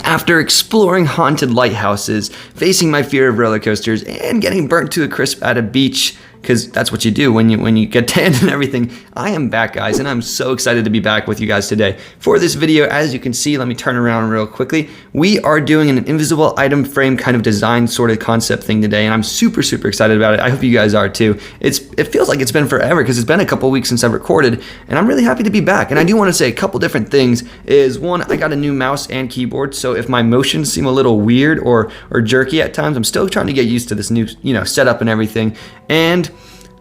After exploring haunted lighthouses, facing my fear of roller coasters, and getting burnt to a crisp at a beach, because that's what you do when you get tanned and everything, I am back, guys, and I'm so excited to be back with you guys today. For this video, as you can see, let me turn around real quickly. We are doing an invisible item frame kind of design sort of concept thing today, and I'm super excited about it. I hope you guys are too. It feels like it's been forever because it's been a couple weeks since I've recorded, and I'm really happy to be back. And I do want to say a couple different things. Is one, I got a new mouse and keyboard, so if my motions seem a little weird or jerky at times, I'm still trying to get used to this new setup and everything. And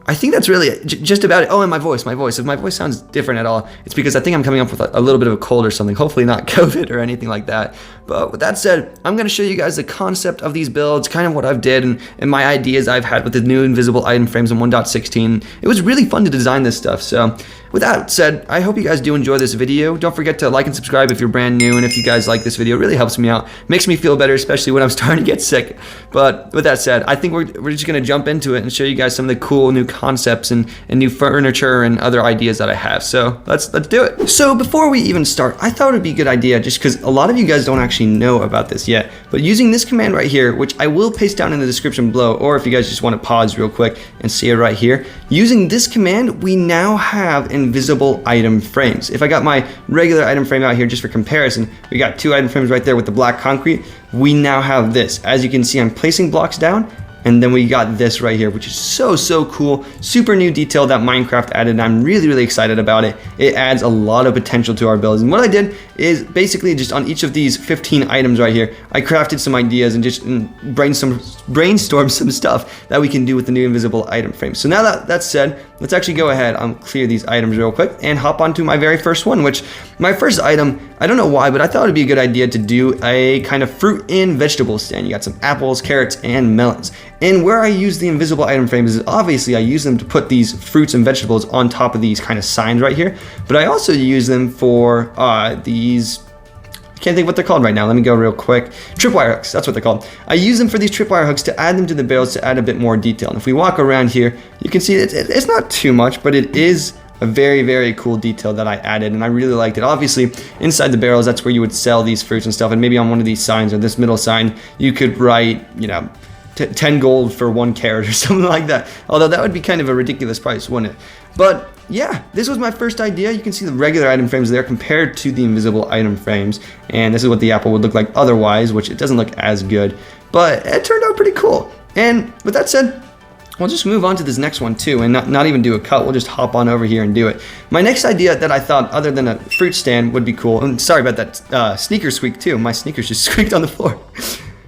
I think that's really just about it. Oh, and my voice. If my voice sounds different at all, it's because I think I'm coming up with a little bit of a cold or something. Hopefully not COVID or anything like that. But with that said, I'm going to show you guys the concept of these builds, kind of what I've did and my ideas I've had with the new invisible item frames in 1.16. It was really fun to design this stuff. So with that said, I hope you guys do enjoy this video. Don't forget to like and subscribe if you're brand new. And if you guys like this video, it really helps me out. Makes me feel better, especially when I'm starting to get sick. But with that said, I think we're just going to jump into it and show you guys some of the cool new concepts and new furniture and other ideas that I have. So let's do it. So before we even start, I thought it'd be a good idea, just because a lot of you guys don't actually know about this yet, but using this command right here, which I will paste down in the description below, or if you guys just want to pause real quick and see it right here, using this command, we now have invisible item frames. If I got my regular item frame out here just for comparison, we got two item frames right there with the black concrete. We now have this. As you can see, I'm placing blocks down, and then we got this right here, which is so cool. Super new detail that Minecraft added, and I'm really excited about it. It adds a lot of potential to our builds. And what I did is basically just on each of these 15 items right here, I crafted some ideas and just brainstormed some stuff that we can do with the new invisible item frame. So now that that's said, let's actually go ahead and clear these items real quick and hop onto my very first one, which my first item, I don't know why, but I thought it'd be a good idea to do a kind of fruit and vegetable stand. You got some apples, carrots, and melons. And where I use the invisible item frames is obviously I use them to put these fruits and vegetables on top of these kind of signs right here, but I also use them for these, I can't think what they're called right now. Let me go real quick. Tripwire hooks, that's what they're called. I use them for these tripwire hooks to add them to the barrels to add a bit more detail. And if we walk around here, you can see it's not too much, but it is a very cool detail that I added, and I really liked it. Obviously, inside the barrels, that's where you would sell these fruits and stuff, and maybe on one of these signs or this middle sign, you could write, 10 gold for 1 carrot or something like that. Although that would be kind of a ridiculous price, wouldn't it? But yeah, this was my first idea. You can see the regular item frames there compared to the invisible item frames. And this is what the apple would look like otherwise, which it doesn't look as good. But it turned out pretty cool. And with that said, we'll just move on to this next one too, and not even do a cut. We'll just hop on over here and do it. My next idea that I thought, other than a fruit stand, would be cool. And sorry about that sneaker squeak too. My sneakers just squeaked on the floor.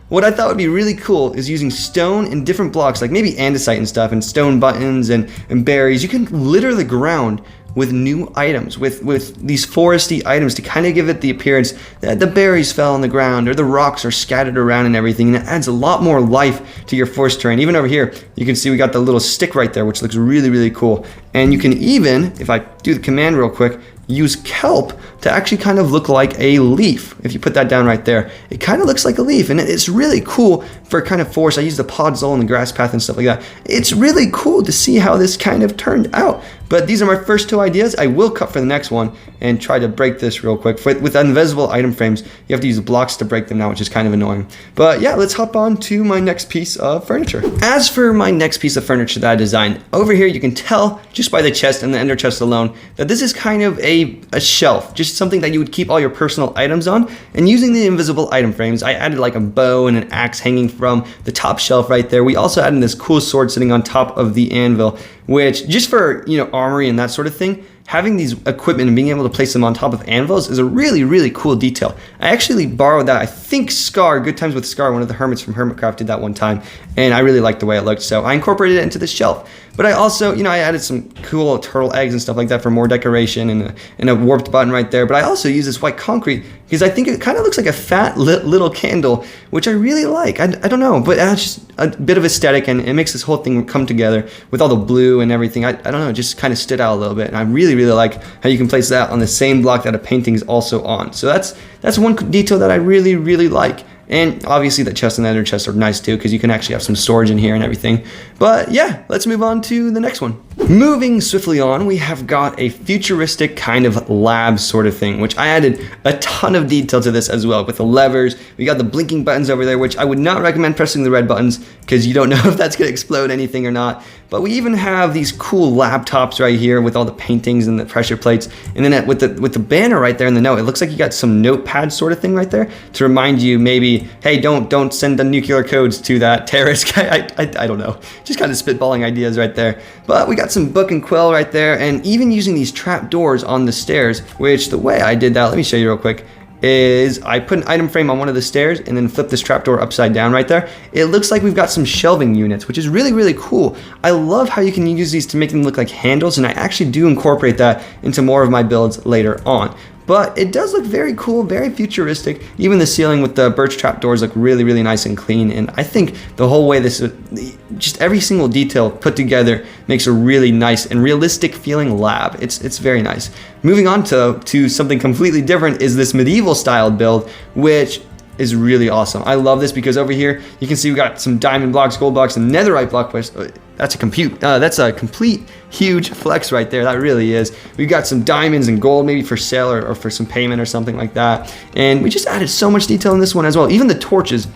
What I thought would be really cool is using stone and different blocks, like maybe andesite and stuff, and stone buttons and berries. You can litter the ground with new items, with these foresty items to kind of give it the appearance that the berries fell on the ground or the rocks are scattered around and everything, and it adds a lot more life to your forest terrain. Even over here, you can see we got the little stick right there, which looks really cool. And you can even, if I do the command real quick, use kelp to actually kind of look like a leaf. If you put that down right there, it kind of looks like a leaf, and it's really cool for kind of forest. I use the podzol and the grass path and stuff like that. It's really cool to see how this kind of turned out. But these are my first two ideas. I will cut for the next one and try to break this real quick. With invisible item frames, you have to use blocks to break them now, which is kind of annoying. But yeah, let's hop on to my next piece of furniture. As for my next piece of furniture that I designed, over here you can tell just by the chest and the ender chest alone that this is kind of a shelf, just something that you would keep all your personal items on. And using the invisible item frames, I added like a bow and an axe hanging from the top shelf right there. We also added this cool sword sitting on top of the anvil, which just for, armory and that sort of thing, having these equipment and being able to place them on top of anvils is a really cool detail. I actually borrowed that. I think Scar, Good Times with Scar, one of the hermits from Hermitcraft, did that one time, and I really liked the way it looked, so I incorporated it into this shelf. But I also, I added some cool turtle eggs and stuff like that for more decoration, and a warped button right there. But I also use this white concrete because I think it kind of looks like a fat little candle, which I really like. I don't know, but it adds just a bit of aesthetic, and it makes this whole thing come together with all the blue and everything. I don't know, it just kind of stood out a little bit, and I really like how you can place that on the same block that a painting is also on. So that's one detail that I really like. And obviously the chest and the ender chest are nice too, because you can actually have some storage in here and everything. But yeah, let's move on to the next one. Moving swiftly on, we have got a futuristic kind of lab sort of thing, which I added a ton of detail to this as well with the levers. We got the blinking buttons over there, which I would not recommend pressing the red buttons because you don't know if that's going to explode anything or not. But we even have these cool laptops right here with all the paintings and the pressure plates. And then with the banner right there in the note, it looks like you got some notepad sort of thing right there to remind you maybe, hey, don't send the nuclear codes to that terrorist guy. I don't know. Just kind of spitballing ideas right there. But we got some book and quill right there, and even using these trap doors on the stairs, which the way I did that, let me show you real quick, is I put an item frame on one of the stairs and then flip this trapdoor upside down right there. It looks like we've got some shelving units, which is really, really cool. I love how you can use these to make them look like handles, and I actually do incorporate that into more of my builds later on. But it does look very cool, very futuristic. Even the ceiling with the birch trapdoors look really, really nice and clean. And I think the whole way this, just every single detail put together makes a really nice and realistic feeling lab. It's very nice. Moving on to something completely different is this medieval style build, which is really awesome. I love this because over here you can see we got some diamond blocks, gold blocks, and netherite block. That's a complete huge flex right there. That really is. We've got some diamonds and gold maybe for sale or for some payment or something like that. And we just added so much detail in this one as well. Even the torches.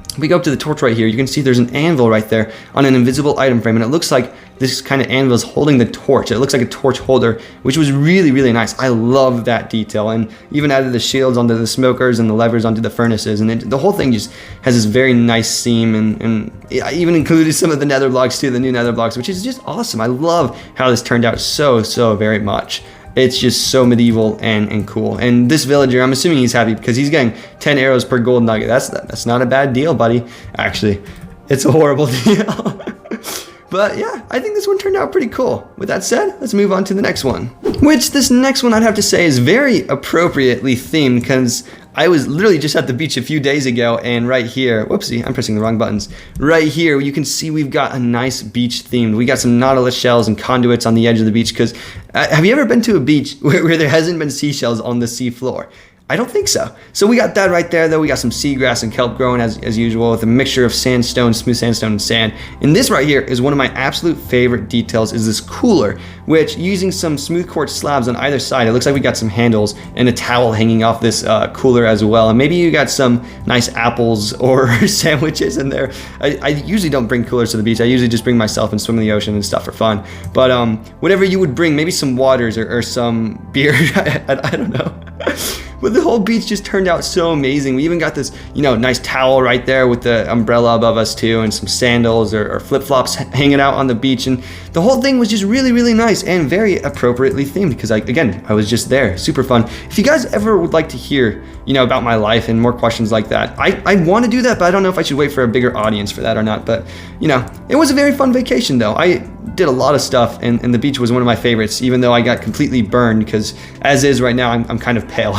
If we go up to the torch right here, you can see there's an anvil right there on an invisible item frame, and it looks like this kind of anvil is holding the torch. It looks like a torch holder, which was really, really nice. I love that detail, and even added the shields onto the smokers and the levers onto the furnaces, and the whole thing just has this very nice seam, and I even included some of the nether blocks too, the new nether blocks, which is just awesome. I love how this turned out so very much. It's just so medieval and cool. And this villager, I'm assuming he's happy because he's getting 10 arrows per gold nugget. That's not a bad deal, buddy. Actually, it's a horrible deal. But yeah, I think this one turned out pretty cool. With that said, let's move on to the next one. Which this next one I'd have to say is very appropriately themed because I was literally just at the beach a few days ago, and right here, whoopsie, I'm pressing the wrong buttons. Right here, you can see we've got a nice beach themed. We got some nautilus shells and conduits on the edge of the beach because have you ever been to a beach where there hasn't been seashells on the sea floor? I don't think so. So we got that right there, though. We got some seagrass and kelp growing as usual with a mixture of sandstone, smooth sandstone, and sand. And this right here is one of my absolute favorite details is this cooler, which using some smooth quartz slabs on either side, it looks like we got some handles and a towel hanging off this cooler as well. And maybe you got some nice apples or sandwiches in there. I usually don't bring coolers to the beach. I usually just bring myself and swim in the ocean and stuff for fun. But whatever you would bring, maybe some waters or some beer, I don't know. But the whole beach just turned out so amazing. We even got this, nice towel right there with the umbrella above us too, and some sandals or flip-flops hanging out on the beach. And the whole thing was just really, really nice and very appropriately themed because, I was just there. Super fun. If you guys ever would like to hear, about my life and more questions like that, I want to do that, but I don't know if I should wait for a bigger audience for that or not. But, it was a very fun vacation though. I did a lot of stuff, and the beach was one of my favorites, even though I got completely burned because as is right now, I'm kind of pale.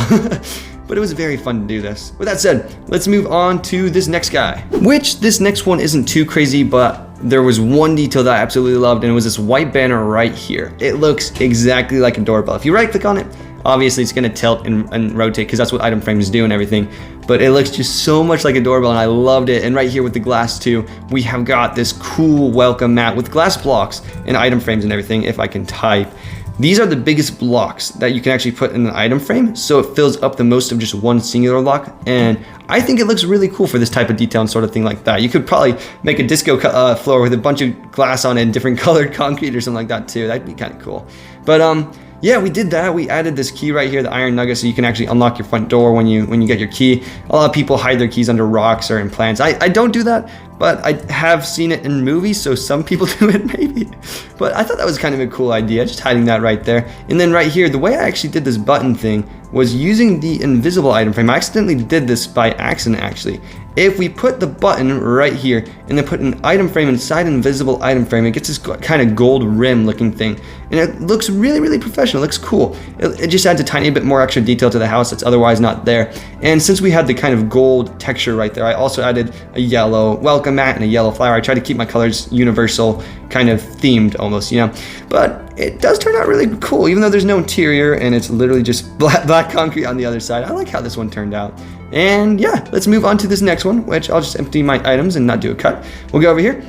But it was very fun to do this. With that said, let's move on to this next guy, which this next one isn't too crazy, but there was one detail that I absolutely loved, and it was this white banner right here. It looks exactly like a doorbell. If you right click on it, obviously it's gonna tilt and rotate because that's what item frames do and everything, but it looks just so much like a doorbell, and I loved it. And right here with the glass too, we have got this cool welcome mat with glass blocks and item frames and everything, if I can type. These are the biggest blocks that you can actually put in an item frame, so it fills up the most of just one singular block, and I think it looks really cool for this type of detail and sort of thing like that. You could probably make a disco floor with a bunch of glass on it and different colored concrete or something like that too. That'd be kind of cool. But yeah, we did that. We added this key right here, the iron nugget, so you can actually unlock your front door when you get your key. A lot of people hide their keys under rocks or in plants. I don't do that, but I have seen it in movies, so some people do it maybe. But I thought that was kind of a cool idea, just hiding that right there. And then right here, the way I actually did this button thing was using the invisible item frame. I accidentally did this by accident actually. If we put the button right here and then put an item frame inside an invisible item frame, it gets this kind of gold rim looking thing. And it looks really, really professional. It looks cool. It just adds a tiny bit more extra detail to the house that's otherwise not there. And since we had the kind of gold texture right there, I also added a yellow welcome mat and a yellow flower. I try to keep my colors universal, kind of themed almost, But it does turn out really cool, even though there's no interior and it's literally just black concrete on the other side. I like how this one turned out. And yeah, let's move on to this next one, which I'll just empty my items and not do a cut. We'll go over here.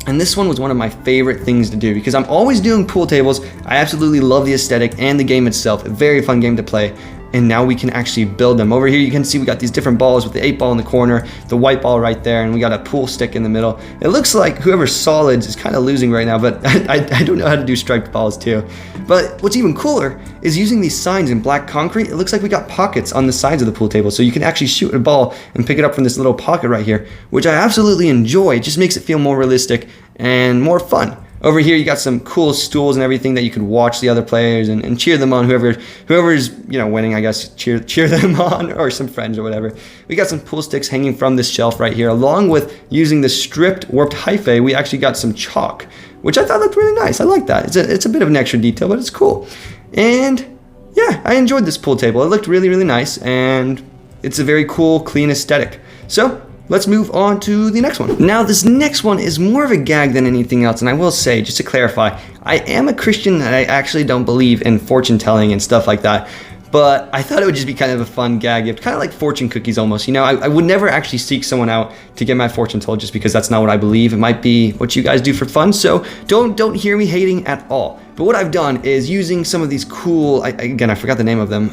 And this one was one of my favorite things to do because I'm always doing pool tables. I absolutely love the aesthetic and the game itself. A very fun game to play. And now we can actually build them. Over here you can see we got these different balls with the 8 ball in the corner, the white ball right there, and we got a pool stick in the middle. It looks like whoever's solids is kind of losing right now, but I don't know how to do striped balls too. But what's even cooler is using these signs in black concrete. It looks like we got pockets on the sides of the pool table, so you can actually shoot a ball and pick it up from this little pocket right here, which I absolutely enjoy. It just makes it feel more realistic and more fun. Over here, you got some cool stools and everything that you could watch the other players and cheer them on. Whoever's winning, I guess, cheer them on, or some friends or whatever. We got some pool sticks hanging from this shelf right here, along with using the stripped warped hyphae. We actually got some chalk, which I thought looked really nice. I like that. It's a bit of an extra detail, but it's cool. And yeah, I enjoyed this pool table. It looked really, really nice, and it's a very cool, clean aesthetic. So let's move on to the next one. Now, this next one is more of a gag than anything else, and I will say, just to clarify, I am a Christian and I actually don't believe in fortune telling and stuff like that, but I thought it would just be kind of a fun gag gift, kind of like fortune cookies almost. You know, I would never actually seek someone out to get my fortune told just because that's not what I believe. It might be what you guys do for fun, so don't hear me hating at all. But what I've done is using some of these cool, again, I forgot the name of them,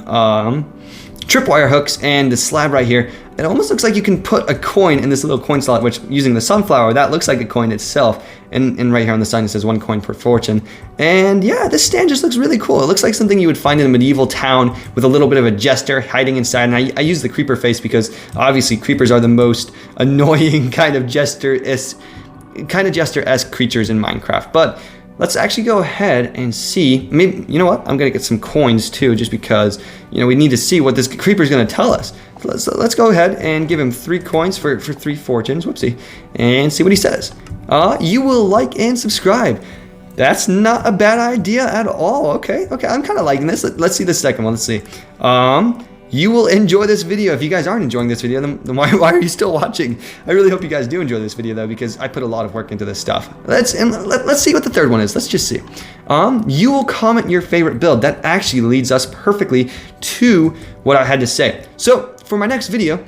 tripwire hooks and the slab right here. It almost looks like you can put a coin in this little coin slot, which using the sunflower, that looks like a coin itself. And right here on the sign it says 1 coin per fortune. And yeah, this stand just looks really cool. It looks like something you would find in a medieval town with a little bit of a jester hiding inside. And I use the creeper face because obviously creepers are the most annoying kind of jester-esque creatures in Minecraft. But let's actually go ahead and see. Maybe, you know what? I'm gonna get some coins too, just because, you know, we need to see what this creeper is gonna tell us. Let's go ahead and give him 3 coins for 3 fortunes. Whoopsie, and see what he says. You will like and subscribe. That's not a bad idea at all. Okay, I'm kind of liking this. Let's see the second one. Let's see. You will enjoy this video. If you guys aren't enjoying this video, then why are you still watching? I really hope you guys do enjoy this video though, because I put a lot of work into this stuff. Let's see what the third one is. Let's just see. You will comment your favorite build. That actually leads us perfectly to what I had to say. So for my next video,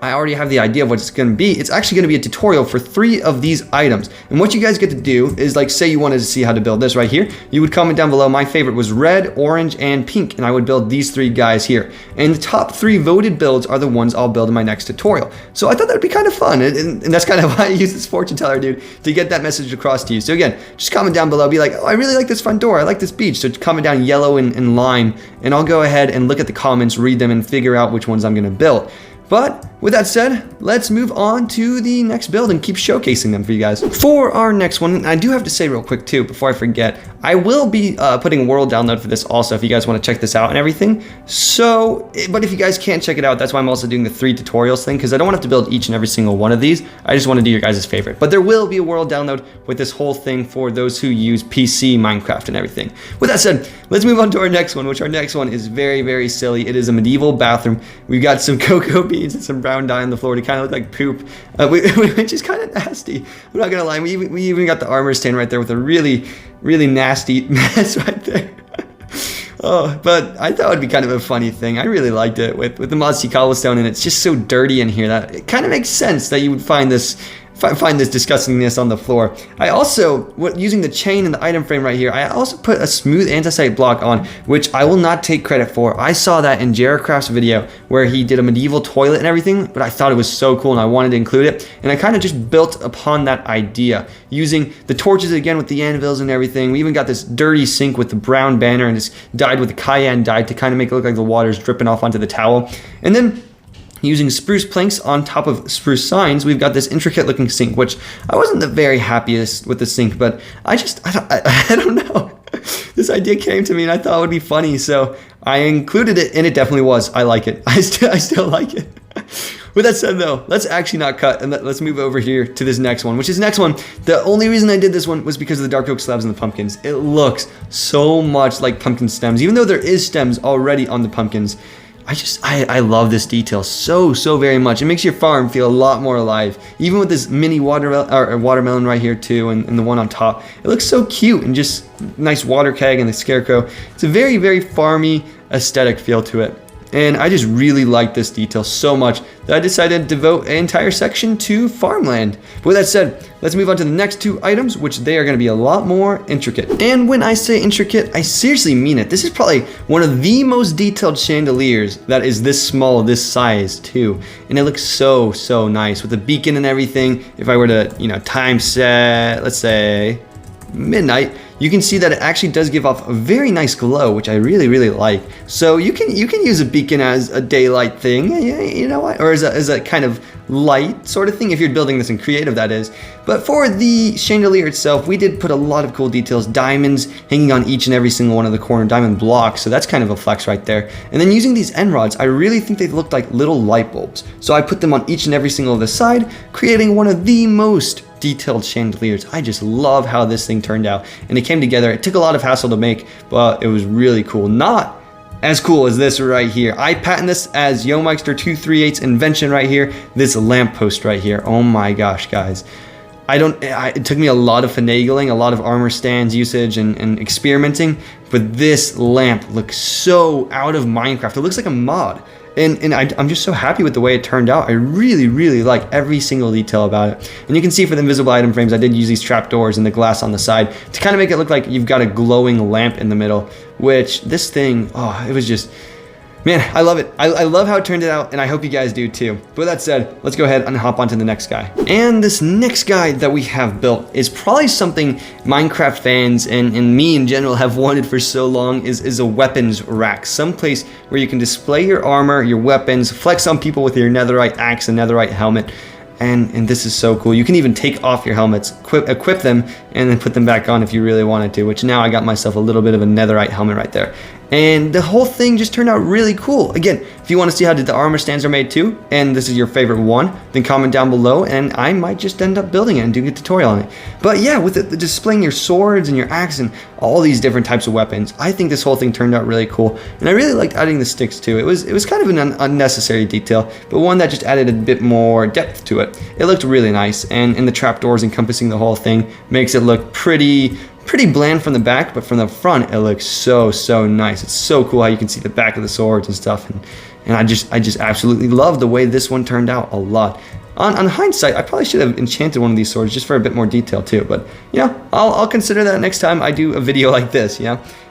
I already have the idea of what it's going to be. It's actually going to be a tutorial for 3 of these items. And what you guys get to do is, like, say you wanted to see how to build this right here. You would comment down below. My favorite was red, orange, and pink. And I would build these 3 guys here. And the top 3 voted builds are the ones I'll build in my next tutorial. So I thought that'd be kind of fun. And that's kind of why I use this fortune teller, dude, to get that message across to you. So again, just comment down below. Be like, oh, I really like this front door. I like this beach. So comment down yellow and lime. And I'll go ahead and look at the comments, read them, and figure out which ones I'm going to build. But with that said, let's move on to the next build and keep showcasing them for you guys. For our next one, I do have to say real quick too, before I forget, I will be putting a world download for this also if you guys want to check this out and everything. So, but if you guys can't check it out, that's why I'm also doing the 3 tutorials thing, because I don't want to have to build each and every single one of these. I just want to do your guys' favorite. But there will be a world download with this whole thing for those who use PC, Minecraft, and everything. With that said, let's move on to our next one, which our next one is very, very silly. It is a medieval bathroom. We've got some cocoa beans and some brown dye on the floor to kind of look like poop, which is kind of nasty. I'm not gonna lie. We even got the armor stand right there with a really, really nasty mess right there. Oh, but I thought it'd be kind of a funny thing. I really liked it with the mossy cobblestone, and it's just so dirty in here that it kind of makes sense that you would find this disgustingness on the floor. I also, using the chain and the item frame right here, I also put a smooth andesite block on, which I will not take credit for. I saw that in Jaracraft's video where he did a medieval toilet and everything, but I thought it was so cool and I wanted to include it. And I kind of just built upon that idea, using the torches again with the anvils and everything. We even got this dirty sink with the brown banner and just dyed with the cayenne dye to kind of make it look like the water's dripping off onto the towel. And then using spruce planks on top of spruce signs, we've got this intricate looking sink, which I wasn't the very happiest with the sink, but I don't know. This idea came to me and I thought it would be funny, so I included it, and it definitely was. I like it. I still like it. With that said though, let's actually not cut and let's move over here to this next one, which is next one. The only reason I did this one was because of the dark oak slabs and the pumpkins. It looks so much like pumpkin stems, even though there is stems already on the pumpkins. I love this detail so very much. It makes your farm feel a lot more alive. Even with this mini watermelon right here too, and the one on top. It looks so cute, and just nice water keg and the scarecrow. It's a very farmy aesthetic feel to it. And I just really like this detail so much that I decided to devote an entire section to Farmland. But with that said, let's move on to the next 2 items, which they are going to be a lot more intricate. And when I say intricate, I seriously mean it. This is probably one of the most detailed chandeliers that is this small, this size too. And it looks so, so nice with the beacon and everything. If I were to, time set, let's say midnight, you can see that it actually does give off a very nice glow, which I really, really like. So you can use a beacon as a daylight thing, you know what, or as a kind of light sort of thing if you're building this in creative, that is. But for the chandelier itself, we did put a lot of cool details, diamonds hanging on each and every single one of the corner diamond blocks, so that's kind of a flex right there. And then using these end rods, I really think they looked like little light bulbs. So I put them on each and every single of the side, creating one of the most detailed chandeliers. I just love how this thing turned out, and it came together. It took a lot of hassle to make, but it was really cool. Not as cool as this right here. I patent this as YoMeister238's invention right here. This lamppost right here. Oh my gosh, guys. It took me a lot of finagling, a lot of armor stands usage and experimenting, but this lamp looks so out of Minecraft. It looks like a mod. And I'm just so happy with the way it turned out. I really, really like every single detail about it. And you can see for the invisible item frames, I did use these trapdoors and the glass on the side to kind of make it look like you've got a glowing lamp in the middle, which this thing, it was just, man, I love it. I love how it turned out, and I hope you guys do too. But with that said, let's go ahead and hop on to the next guy. And this next guy that we have built is probably something Minecraft fans and me in general have wanted for so long, is a weapons rack. Someplace where you can display your armor, your weapons, flex on people with your netherite axe and netherite helmet. And this is so cool. You can even take off your helmets, equip them, and then put them back on if you really wanted to, which now I got myself a little bit of a netherite helmet right there. And the whole thing just turned out really cool. Again, if you want to see how the armor stands are made too, and this is your favorite one, then comment down below and I might just end up building it and doing a tutorial on it. But yeah, with the displaying your swords and your axe and all these different types of weapons, I think this whole thing turned out really cool. And I really liked adding the sticks too. It was kind of an unnecessary detail, but one that just added a bit more depth to it. It looked really nice, and the trapdoors encompassing the whole thing makes it look pretty bland from the back, but from the front it looks so nice. It's so cool how you can see the back of the swords and stuff, and I just absolutely love the way this one turned out a lot. On hindsight, I probably should have enchanted one of these swords just for a bit more detail too, but I'll consider that next time I do a video like this.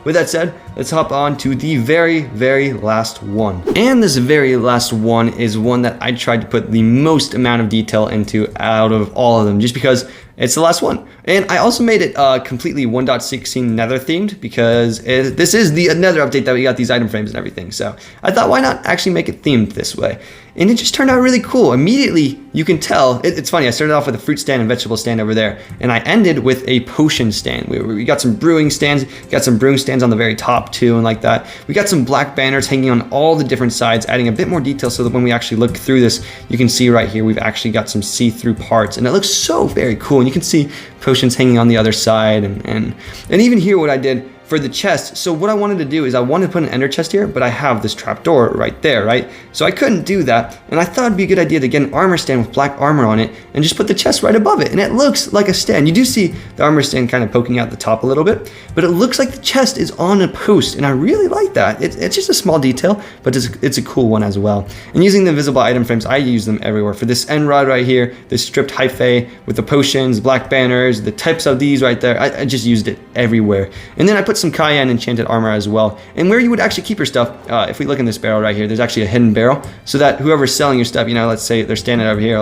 With that said, let's hop on to the very last one. And this very last one is one that I tried to put the most amount of detail into out of all of them, just because it's the last one. And I also made it completely 1.16 nether themed, because this is the nether update that we got these item frames and everything. So I thought, why not actually make it themed this way? And it just turned out really cool. Immediately, you can tell, it's funny, I started off with a fruit stand and vegetable stand over there, and I ended with a potion stand. We got some brewing stands, got some brewing stands on the very top too, and like that. We got some black banners hanging on all the different sides, adding a bit more detail so that when we actually look through this, you can see right here, we've actually got some see-through parts, and it looks so very cool. And you can see potions hanging on the other side, and even here what I did for the chest. So what I wanted to do is I wanted to put an ender chest here, but I have this trapdoor right there, right? So I couldn't do that, and I thought it'd be a good idea to get an armor stand with black armor on it and just put the chest right above it, and it looks like a stand. You do see the armor stand kind of poking out the top a little bit, but it looks like the chest is on a post, and I really like that. It's just a small detail, but it's a cool one as well. And using the invisible item frames, I use them everywhere. For this end rod right here, this stripped hyphae with the potions, black banners, the types of these right there, I just used it everywhere. And then I put some cayenne enchanted armor as well. And where you would actually keep your stuff, if we look in this barrel right here, there's actually a hidden barrel, so that whoever's selling your stuff, let's say they're standing over here,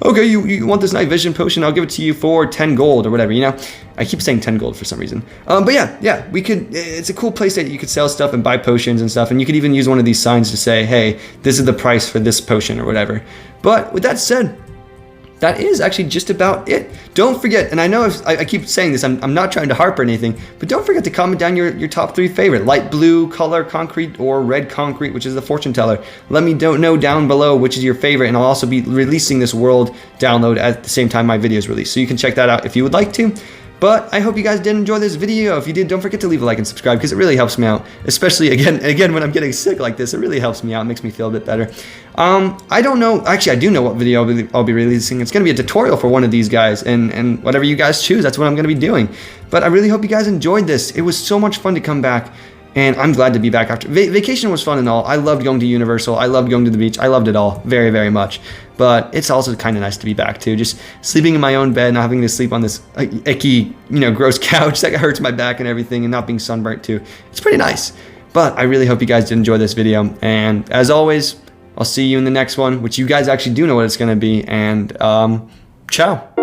okay, you want this night vision potion, I'll give it to you for 10 gold or whatever, I keep saying 10 gold for some reason. But yeah, it's a cool place that you could sell stuff and buy potions and stuff, and you could even use one of these signs to say, hey, this is the price for this potion or whatever. But with that said, that is actually just about it. Don't forget, and I know I keep saying this, I'm not trying to harp or anything, but don't forget to comment down your top 3 favorite. Light blue color concrete or red concrete, which is the fortune teller. Let me know down below which is your favorite, and I'll also be releasing this world download at the same time my video is released. So you can check that out if you would like to. But I hope you guys did enjoy this video. If you did, don't forget to leave a like and subscribe, because it really helps me out. Especially again when I'm getting sick like this, it really helps me out. It makes me feel a bit better. I don't know. Actually, I do know what video I'll be releasing. It's going to be a tutorial for one of these guys, and whatever you guys choose, that's what I'm going to be doing. But I really hope you guys enjoyed this. It was so much fun to come back And I'm glad to be back after. Vacation was fun and all. I loved going to Universal. I loved going to the beach. I loved it all very, very much. But it's also kind of nice to be back too. Just sleeping in my own bed, not having to sleep on this icky, gross couch that hurts my back and everything, and not being sunburnt too. It's pretty nice. But I really hope you guys did enjoy this video. And as always, I'll see you in the next one, which you guys actually do know what it's going to be. And ciao.